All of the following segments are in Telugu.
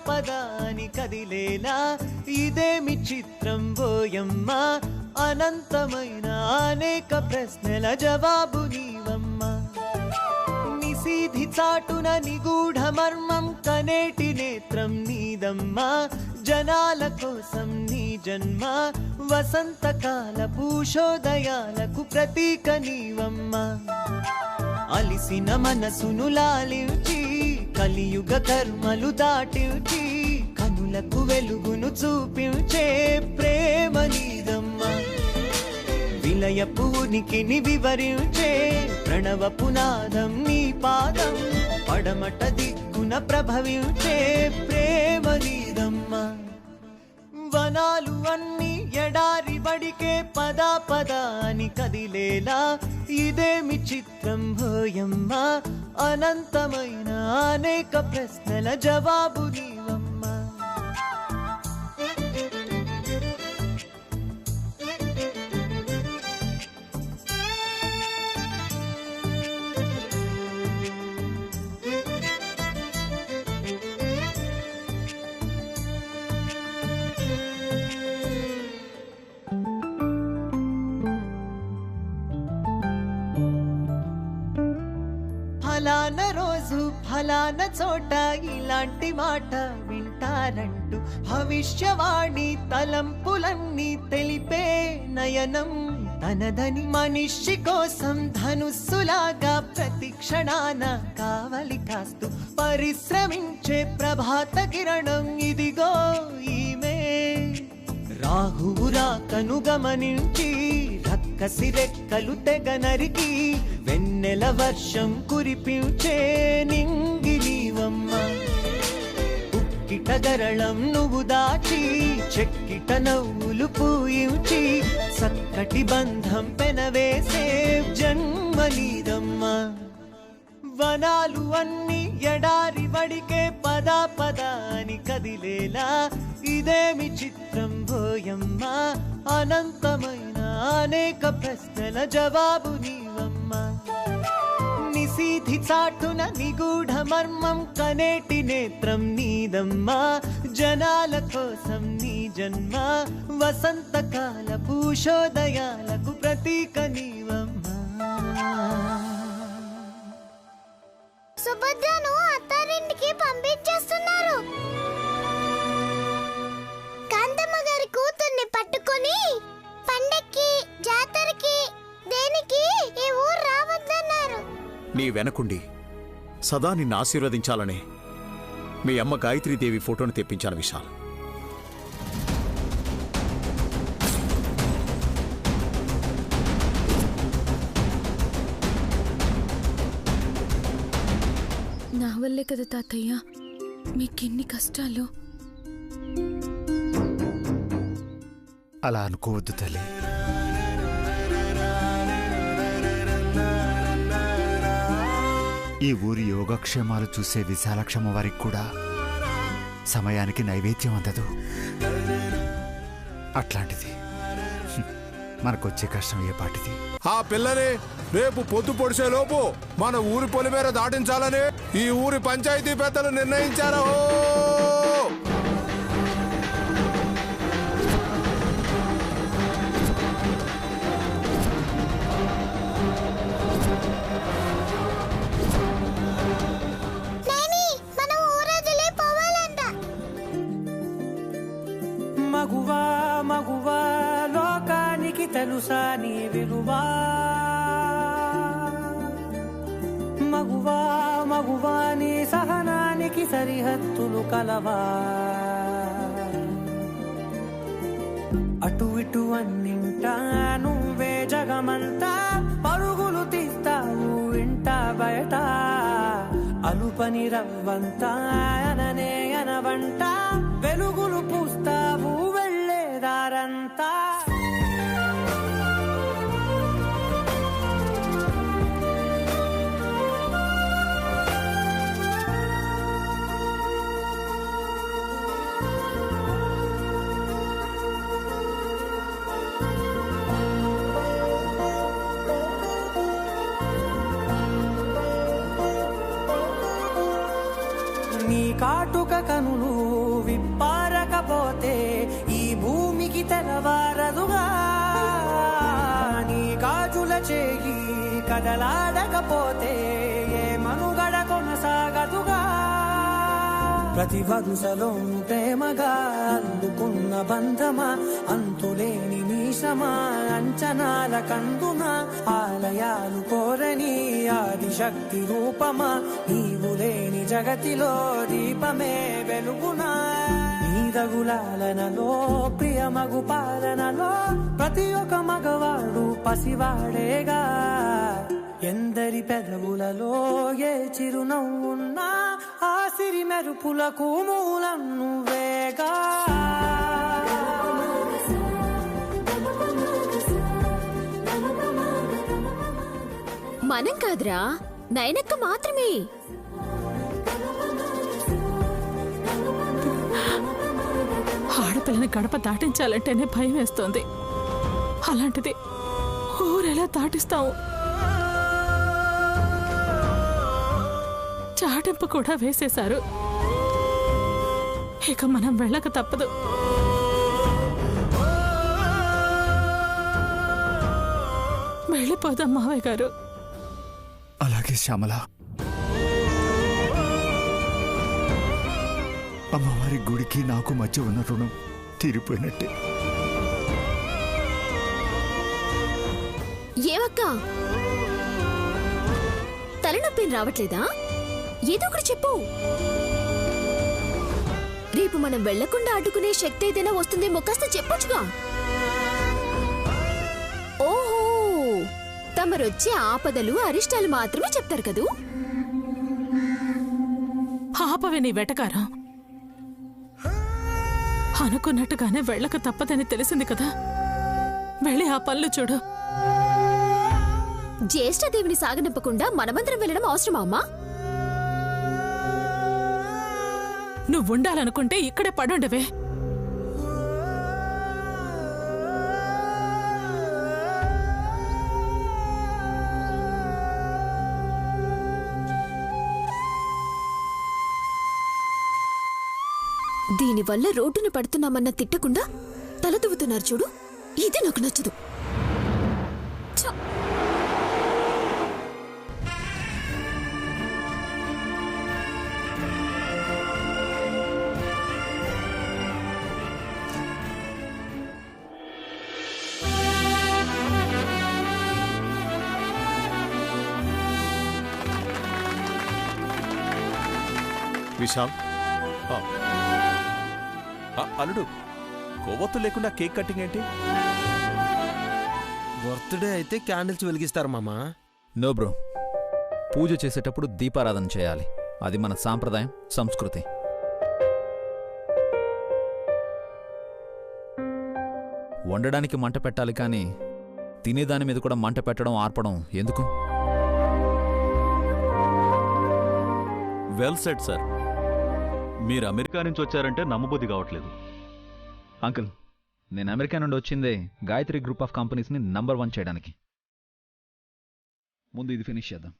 పదా అని కదిలేలా ఇదేమి చిత్రం ఓయమ్మ అనంతమైన అనేక ప్రశ్నల జవాబు నీవమ్మా నిశీధి చాటున నిగూఢ మర్మం కనేటి నేత్రం నీదమ్మా జనాల కోసం నీ జన్మ వసంతకాల పూషోదయాలకు ప్రతీక నీవమ్మా అలిసిన మనసును లాలించి కలియుగ కర్మలు దాటించి కనులకు వెలుగును చూపించే ప్రేమ నీదమ్మా విలయపు ఉనికిని వివరించే ప్రణవ పునాదం నీ పాదం పడమట దిక్కున ప్రభవించే ప్రేమ నీదమ్మా వనాలు అన్ని ఎడారి బడికే పదా పదా అని కదిలేలా ఇదేమి చిత్రం హోయమ్మ అనంతమైన అనేక ప్రశ్నల జవాబు నీవమ్మా ఫలానా రోజు ఫలానా చోట ఇలాంటి మాట వింటారంటూ భవిష్యవాణి తలంపులన్నీ తెలిపే నయనం తనదని మనిషి కోసం ధనుస్సులాగా ప్రతి క్షణాన కావలి కాస్తూ పరిశ్రమించే ప్రభాత కిరణం ఇదిగో ఈమె రాహువు రాకను గమనించి రక్కసి రెక్కలు తెగ నరికి వెన్నెల వర్షం కురిపించే నింగి నీవమ్మ ఉక్కిట గరళం నువ్వు దాచి చెక్కిట నవ్వులు పూయించి చక్కటి బంధం పెనవేసే జన్మ నీదమ్మా వనాలు అన్ని ఎడారి వడికే పదా పదా అని కదిలేలా ఇదేమి చిత్రం ఓయమ్మ అనంతమైన అనేక ప్రశ్నల జవాబు నీవమ్మా నిశీధి చాటున నిగూఢ మర్మం కనేటి నేత్రం నీదమ్మా జనాల కోసం నీ జన్మ వసంతకాల పూషోదయాలకు ప్రతీక నీవమ్మా సుభద్రను అత్తారింటికి పంపించేస్తున్నారు కాంతమ్మ గారి కూతుర్ని పట్టుకొని పండక్కి జాతరకి దేనికి ఈ ఊరు రావద్దన్నారు నీ వెనకుండి సదా నిన్ను ఆశీర్వదించాలనే మీ అమ్మ గాయత్రీదేవి ఫోటోని తెప్పించాను విశాల్ నా వల్లే కదా తాతయ్య మీకెన్ని కష్టాలు అలా అనుకోవద్దు తల్లి ఈ ఊరి యోగక్షేమాలు చూసే విశాలక్షమ్మ వారికి కూడా సమయానికి నైవేద్యం అందదు అట్లాంటిది మనకొచ్చే కష్టం ఏ పాటిది ఆ పిల్లని రేపు పొద్దు పొడిసే లోపు మన ఊరి పొలిమేర దాటించాలని ఈ ఊరి పంచాయతీ పెద్దలు నిర్ణయించారు మగువా మగువా లోకానికి తెలుసా నీ విలువా మగువా మగువా నీ సహనానికి సరిహద్దులు కలవా అటు ఇటు అన్నింటా నువ్వే జగమంతా పరుగులు తీస్తావు ఇంట బయట అలుపని రవ్వంతా అననే అనవంట వెలుగులు పూస్తావు వెళ్ళేదారంతా నీ కాటుక కనులు చేయి కదలాడకపోతే ఏ మనుగడ కొనసాగదుగా. ప్రతి వరుసలోను ప్రేమగా అందుకున్న బంధమా, అంతులేని మీసమా, అంచనాల కందున ఆలయాలు కోరని ఆదిశక్తి రూపమా, నీవు లేని జగతిలో దీపమే వెలుగునా. నీదగులాలనలో ప్రియమగు పాలనలో ప్రతి ఒక్క మగవాడు పసివాడేగా. ఎందరి పెదవులలో ఏ చిరునవ్వున్నా ఆ సిరి మెరుపులకు మూలం నువ్వేగా. మనం కాదురా, నయనక్క మాత్రమే. ఆడపిల్లని గడప దాటించాలంటేనే భయం వేస్తోంది. అలాంటిది ఊరెలా దాటిస్తావు? చాటింపు కూడా వేసేశారు. ఇక మనం వెళ్ళక తప్పదు. వెళ్ళిపోదాం మావయ్య గారు. అలాగే శ్యామల. అమ్మవారి గుడికి నాకు మధ్య ఉన్న రుణం తీరిపోయినట్టే. ఏమక్క, తలనొప్పి రావట్లేదా? ఏదో ఒకటి చెప్పు. రేపు మనం వెళ్లకుండా అడ్డుకునే శక్తి ఏదైనా వస్తుందేమో కాస్త చెప్పొచ్చుగా. ఓహో, తమరొచ్చే ఆపదలు అరిష్టాలు మాత్రమే చెప్తారు కదూ. ఆపవే నీ వెటకారం. అనుకున్నట్టుగానే వెళ్ళక తప్పదని తెలిసింది కదా. వెళ్ళి ఆ పనులు చూడు. జ్యేష్ఠదేవిని సాగనింపకుండా మనమందరం వెళ్ళడం అవసరమా అమ్మా? నువ్వుండాలనుకుంటే ఇక్కడే పడుండవే. దీనివల్ల రోడ్డును పడుతున్నామన్న తిట్టకుండా తలదువ్వుతున్నారు చూడు, ఇది నాకు నచ్చదు. ఛ! విశాల్, అల్లుడు, కొవ్వొత్తు లేకుండా కేక్ కటింగ్ ఏంటి? బర్త్డే అయితే క్యాండిల్స్ వెలిగిస్తారు మామా. నో బ్రో, పూజ చేసేటప్పుడు దీపారాధన చేయాలి. అది మన సాంప్రదాయం, సంస్కృతి. వండడానికి మంట పెట్టాలి, కానీ తినేదాని మీద కూడా మంట పెట్టడం ఆర్పడం ఎందుకు? Well said sir. మీరు అమెరికా నుంచి వచ్చారంటే నమ్మబుద్ధి కావట్లేదు. అంకుల్, నేను అమెరికా నుండి వచ్చిందే గాయత్రి గ్రూప్ ఆఫ్ కంపెనీస్ని నంబర్ 1 చేయడానికి. ముందు ఇది ఫినిష్ చేద్దాం.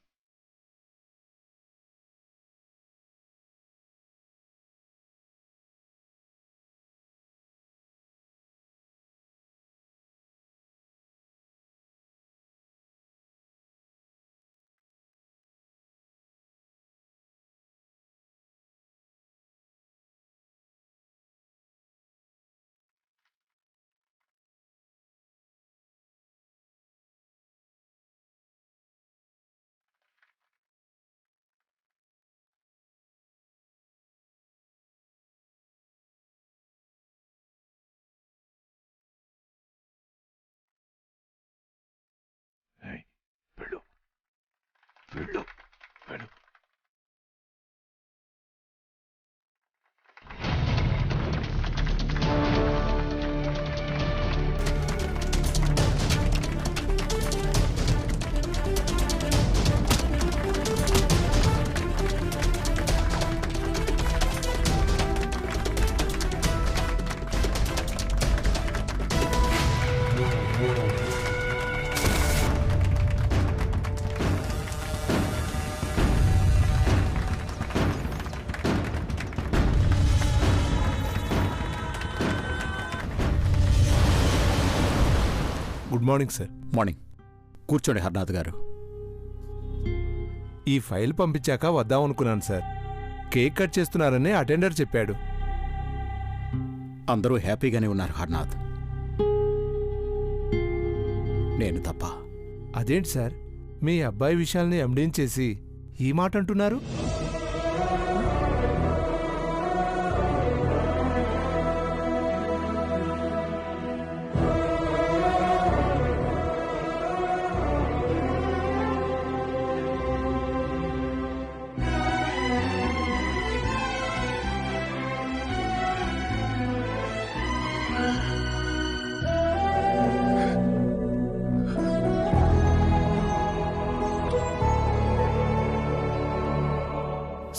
వెళ్ళు, వెళ్ళు. Good morning sir. మార్నింగ్. కూర్చోండి హర్నాథ్ గారు. ఈ ఫైల్ పంపించాక వద్దామనుకున్నాను సార్. కేక్ కట్ చేస్తున్నారని అటెండర్ చెప్పాడు. అందరూ హ్యాపీగానే ఉన్నారు హర్నాథ్, నేను తప్ప. అదేంటి సార్, మీ అబ్బాయి విషయాల్ని ఎండించేసి ఈ మాట అంటున్నారు?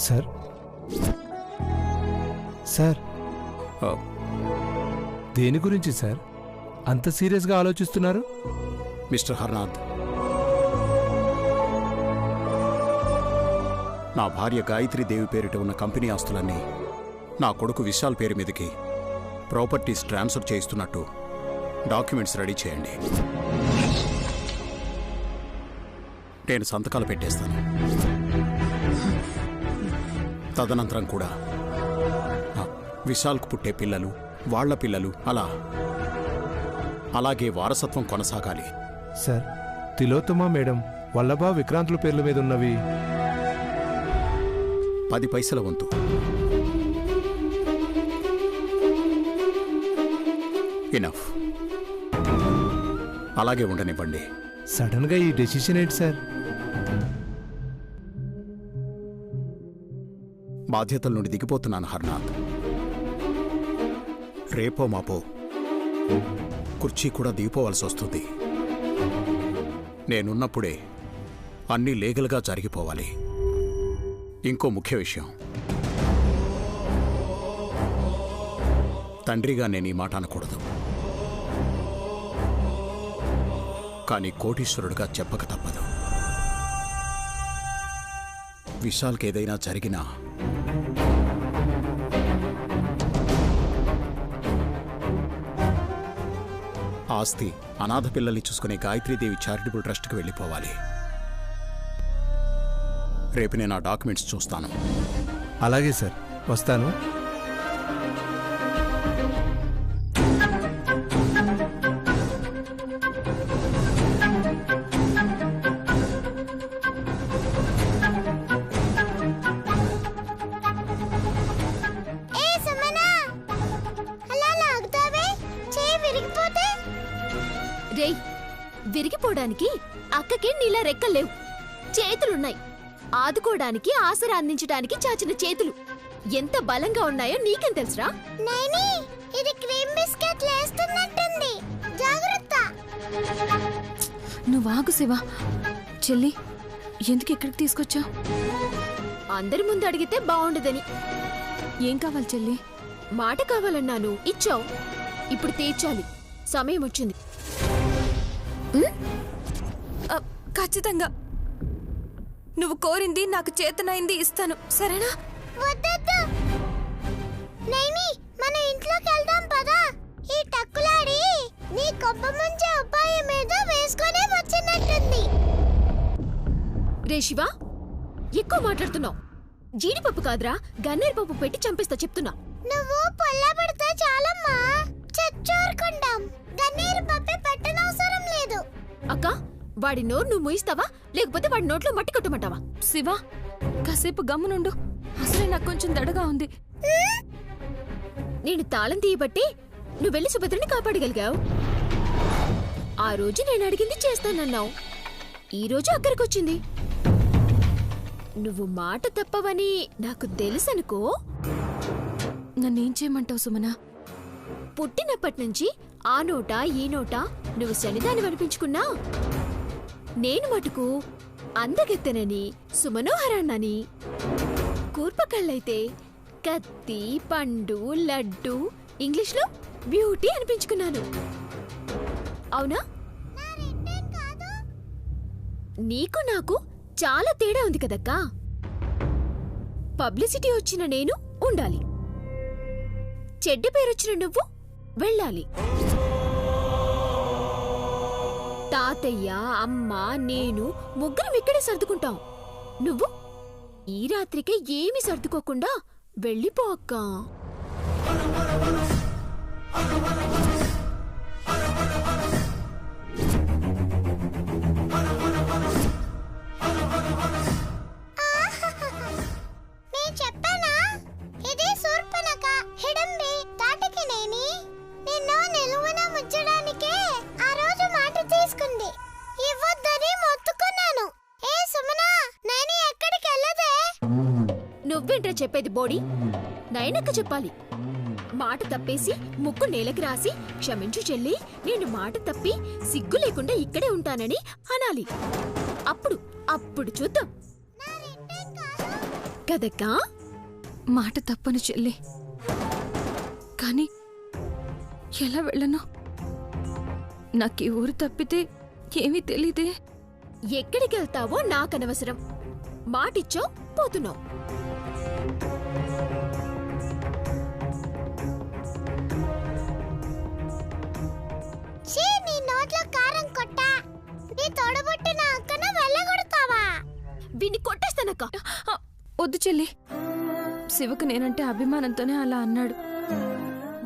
సార్ సార్ దేని గురించి సార్ అంత సీరియస్గా ఆలోచిస్తున్నారు? మిస్టర్ హర్నాథ్, నా భార్య గాయత్రీదేవి పేరిట ఉన్న కంపెనీ ఆస్తులన్నీ నా కొడుకు విశాల్ పేరు మీదకి ప్రాపర్టీస్ ట్రాన్స్ఫర్ చేయిస్తున్నట్టు డాక్యుమెంట్స్ రెడీ చేయండి. నేను సంతకాలు పెట్టేస్తాను. తదనంతరం కూడా విశాల్కు పుట్టే పిల్లలు, వాళ్ల పిల్లలు, అలాగే వారసత్వం కొనసాగాలి. సార్, తిలోత్తమ మేడం, వల్లభ, విక్రాంతుల పేర్ల మీద ఉన్నవి 10 పైసల వంతు. ఇనఫ్. అలాగే ఉండనివ్వండి. సడన్గా ఈ డెసిషన్ ఏంటి సార్? బాధ్యతల నుండి దిగిపోతున్నాను హర్నాథ్. రేపో మాపో కుర్చీ కూడా దిగిపోవాల్సి వస్తుంది. నేనున్నప్పుడే అన్నీ లీగల్గా జరిగిపోవాలి. ఇంకో ముఖ్య విషయం, తండ్రిగా నేను ఈ మాట అనకూడదు, కానీ కోటీశ్వరుడిగా చెప్పక తప్పదు. విశాల్కి ఏదైనా జరిగినా ఆస్తి అనాథ పిల్లల్ని చూసుకునే గాయత్రీదేవి చారిటబుల్ ట్రస్ట్కి వెళ్ళిపోవాలి. రేపు నేను ఆ డాక్యుమెంట్స్ చూస్తాను. అలాగే సార్, వస్తాను. విరిగిపోవడానికి అక్కకి నీలా రెక్కలేవు, చేతులున్నాయి. ఆదుకోవడానికి, ఆసరా అందించడానికి చాచిన చేతులు ఎంత బలంగా ఉన్నాయో నీకేం తెలుసురా? నైని, ఇది క్రీమ్ బిస్కెట్ లేస్తున్నట్టుంది, జాగ్రత్త. నువ్వు ఆగు శివ. చెల్లి, ఎందుకు ఇక్కడికి తీసుకొచ్చా? అందరి ముందు అడిగితే బాగుండదని. ఏం కావాలి చెల్లి? మాట కావాలన్నాను, ఇచ్చావు. ఇప్పుడు తీర్చాలి, సమయం వచ్చింది. ఖచ్చితంగా నువ్వు కోరింది నాకు చేతనైంది ఇస్తాను, సరేనా? వద్దొద్దు నైని, మన ఇంట్లోకి వెళ్దాం పదా. ఈ టక్కులాడి నీ కొబ్బ ముంచే ఉపాయం మీద వేసుకొని వచ్చినట్టుంది. రే శివ, ఎక్కువ మాట్లాడుతున్నావు. జీడిపప్పు కాదురా, గన్నేరు పప్పు పెట్టి చంపేస్తా చెప్తున్నా. నువ్వు పొల్ల పెడితే చాలమ్మా, చచ్చోరుకుంటాం. గన్నేరు పప్పే పెట్టనవసరం లేదు. అక్క, వాడి నోరు నువ్వు ముయిస్తావా, లేకపోతే వాడి నోట్లో మట్టి కొట్టమంటావా? శివ, కాసేపు గమ్మునుండు, అసలే నాకు కొంచెం దడగా ఉంది. నేను తాళం తీయబట్టి నువ్వు వెళ్ళి సుభద్రని కాపాడగలిగావు. ఆ రోజు నేను అడిగింది చేస్తానన్నావు, ఈ రోజు అక్కడికొచ్చింది. నువ్వు మాట తప్పవని నాకు తెలుసనుకో. నన్నేం చేయమంటావు సుమనా? పుట్టినప్పటినుంచి ఆ నోట ఈ నోట నువ్వు శనిదాన్ని అనిపించుకున్నా, నేను మటుకు అందగెత్తనని, సుమనోహరాన్నని, కూర్పకళ్ళైతే కత్తి, పండు, లడ్డు, ఇంగ్లీష్లో బ్యూటీ అనిపించుకున్నాను. అవునా? నీకు నాకు చాలా తేడా ఉంది కదక్కా. పబ్లిసిటీ వచ్చిన నేను ఉండాలి, చెడ్డ పేరొచ్చిన నువ్వు వెళ్ళాలి. తాతయ్య, అమ్మ, నేను ముగ్గురం ఇక్కడే సర్దుకుంటాం. నువ్వు ఈ రాత్రికే ఏమీ సర్దుకోకుండా వెళ్ళిపో అక్కా. నేను చెప్పానా, ఇది శూర్పణఖ, హిడంబి, తాటకినేని నిన్ను నిలువున ముచ్చడానికే ఆ రోజు మాట తీసుకుంది. ఇవ్వొద్దని మొత్తుకున్నాను. ఏ సుమనా, నేను ఎక్కడికి వెళ్ళదే. నువ్వేంట్రా చెప్పేది బోడి? నయనక్క చెప్పాలి. మాట తప్పేసి ముక్కు నేలకి రాసి క్షమించు చెల్లి, నేను మాట తప్పి సిగ్గు లేకుండా ఇక్కడే ఉంటానని అనాలి. అప్పుడు అప్పుడు చూద్దాం కదక్కా. మాట తప్పను చెల్లి, కానీ ఎలా వెళ్ళను? నాకు ఈ ఊరు తప్పితే ఏమీ తెలీదే. ఎక్కడికెళ్తావో నాకనవసరం. మాటిచ్చావు, పోతున్నావు. నీ నోట్లో కారం కొట్టా. నీ తోడబుట్టిన అక్కన వెళ్ళగొడతావా? వీణ్ణి కొట్టేస్తానక్క. వద్దు చెల్లి, శివకు నేనంటే అభిమానంతోనే అలా అన్నాడు.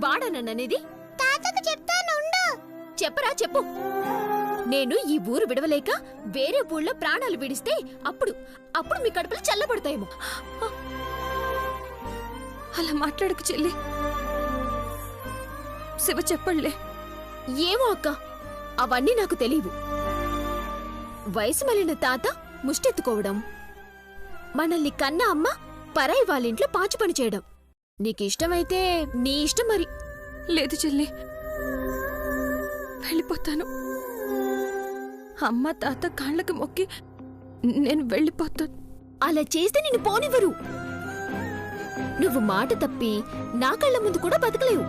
వాడనన్ననేది? తాతకు చెప్తానుండు. చెప్పరా చెప్పు. నేను ఈ ఊరు విడవలేక వేరే ఊళ్ళో ప్రాణాలు విడిస్తే అప్పుడు మీ కడుపులు చల్లబడతాయేమో. అలా మాట్లాడకు చెల్లి, శివ చెప్పళ్లే. ఏమో అక్క, అవన్నీ నాకు తెలియవు. వయసు మళ్ళిన తాత ముష్టెత్తుకోవడం, మనల్ని కన్న అమ్మ పరాయి వాళ్ళింట్లో పాచి పని చేయడం. నీకిష్టమైతే నీ ఇష్టం మరి. లేదు చెల్లి, వెళ్ళిపోతాను. అమ్మ తాత కాళ్ళకి మొక్కి నేను వెళ్ళిపోతాను. అలా చేస్తే నిన్ను పోనివ్వరు. నువ్వు మాట తప్పి నా కళ్ళ ముందు కూడా బతకలేవు.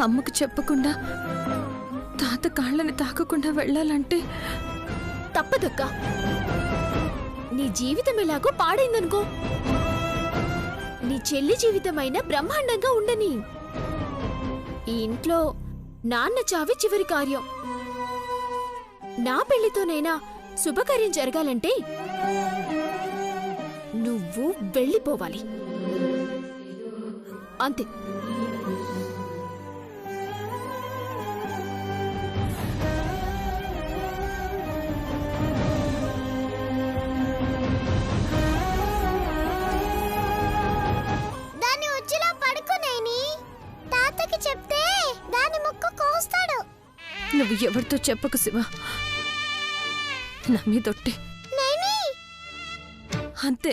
అమ్మకు చెప్పకుండా తాత కాళ్ళని తాకకుండా వెళ్ళాలంటే తప్పదక్క. నీ జీవితం ఎలాగో పాడైందనుకో, నీ చెల్లి జీవితమైనా బ్రహ్మాండంగా ఉండని. ఈ ఇంట్లో నాన్న చావి చివరి కార్యం. నా పెళ్లితోనైనా శుభకార్యం జరగాలంటే నువ్వు వెళ్ళిపోవాలి, అంతే. దాన్ని ఉచ్చులో పడుకునేని తాతకి చెప్తే దాని ముక్కు కోస్తాడు. నువ్వు ఎవరితో చెప్పకు శివ, నా మీదొట్టే అంతే.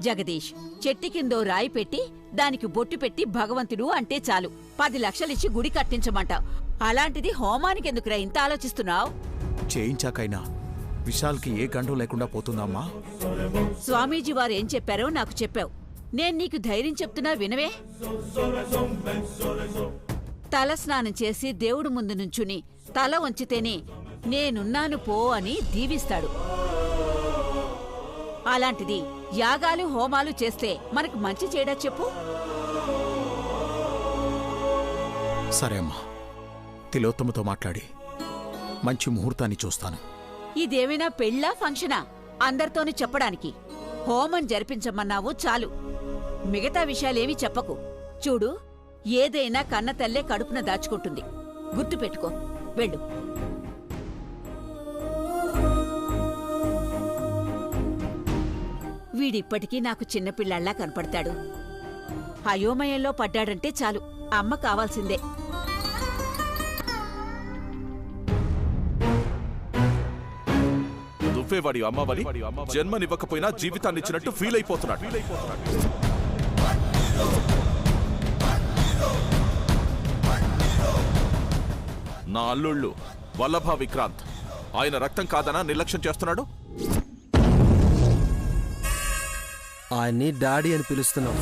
జగదీష్, చెట్టు కిందో రాయి పెట్టి దానికి బొట్టు పెట్టి భగవంతుడు అంటే చాలు 10 లక్షలిచ్చి గుడి కట్టించమంటావు. అలాంటిది హోమానికి ఎందుకురా ఇంత ఆలోచిస్తున్నావు? చేయించాకైనా విశాల్కి ఏ గండం లేకుండా పోతుందమ్మా. స్వామీజీ వారు ఏం చెప్పారో నాకు చెప్పావు. నేను నీకు ధైర్యం చెప్తున్నా వినవే. తల స్నానం చేసి దేవుడు ముందు నుంచుని తల వంచితేనే నేనున్నాను పో అని దీవిస్తాడు. అలాంటిది యాగాలు హోమాలు చేస్తే మనకు మంచి చేయడా చెప్పు? సరే అమ్మా, తిలోత్తమతో మాట్లాడి మంచి ముహూర్తాన్ని చూస్తాను. ఇదేమైనా పెళ్ళా ఫంక్షనా అందరితోని చెప్పడానికి? హోమం జరిపించమన్నావు చాలు, మిగతా విషయాలేమీ చెప్పకు. చూడు, ఏదైనా కన్న తల్లే కడుపున దాచుకుంటుంది, గుర్తుపెట్టుకో. వెళ్ళు. వీడిప్పటికీ నాకు చిన్నపిల్లల్లా కనపడతాడు. అయోమయంలో పడ్డాడంటే చాలు, అమ్మ కావాల్సిందే. నువ్వేవాడి అమ్మవని జన్మనివ్వకపోయినా జీవితాన్నిచ్చినట్టు ఫీల్ అయిపోతున్నాడు. నా అల్లుళ్ళు వల్లభ విక్రాంత్, ఆయన రక్తం కాదనా నిర్లక్ష్యం చేస్తున్నాడు. ఆయన్ని డాడీ అని పిలుస్తున్నాం.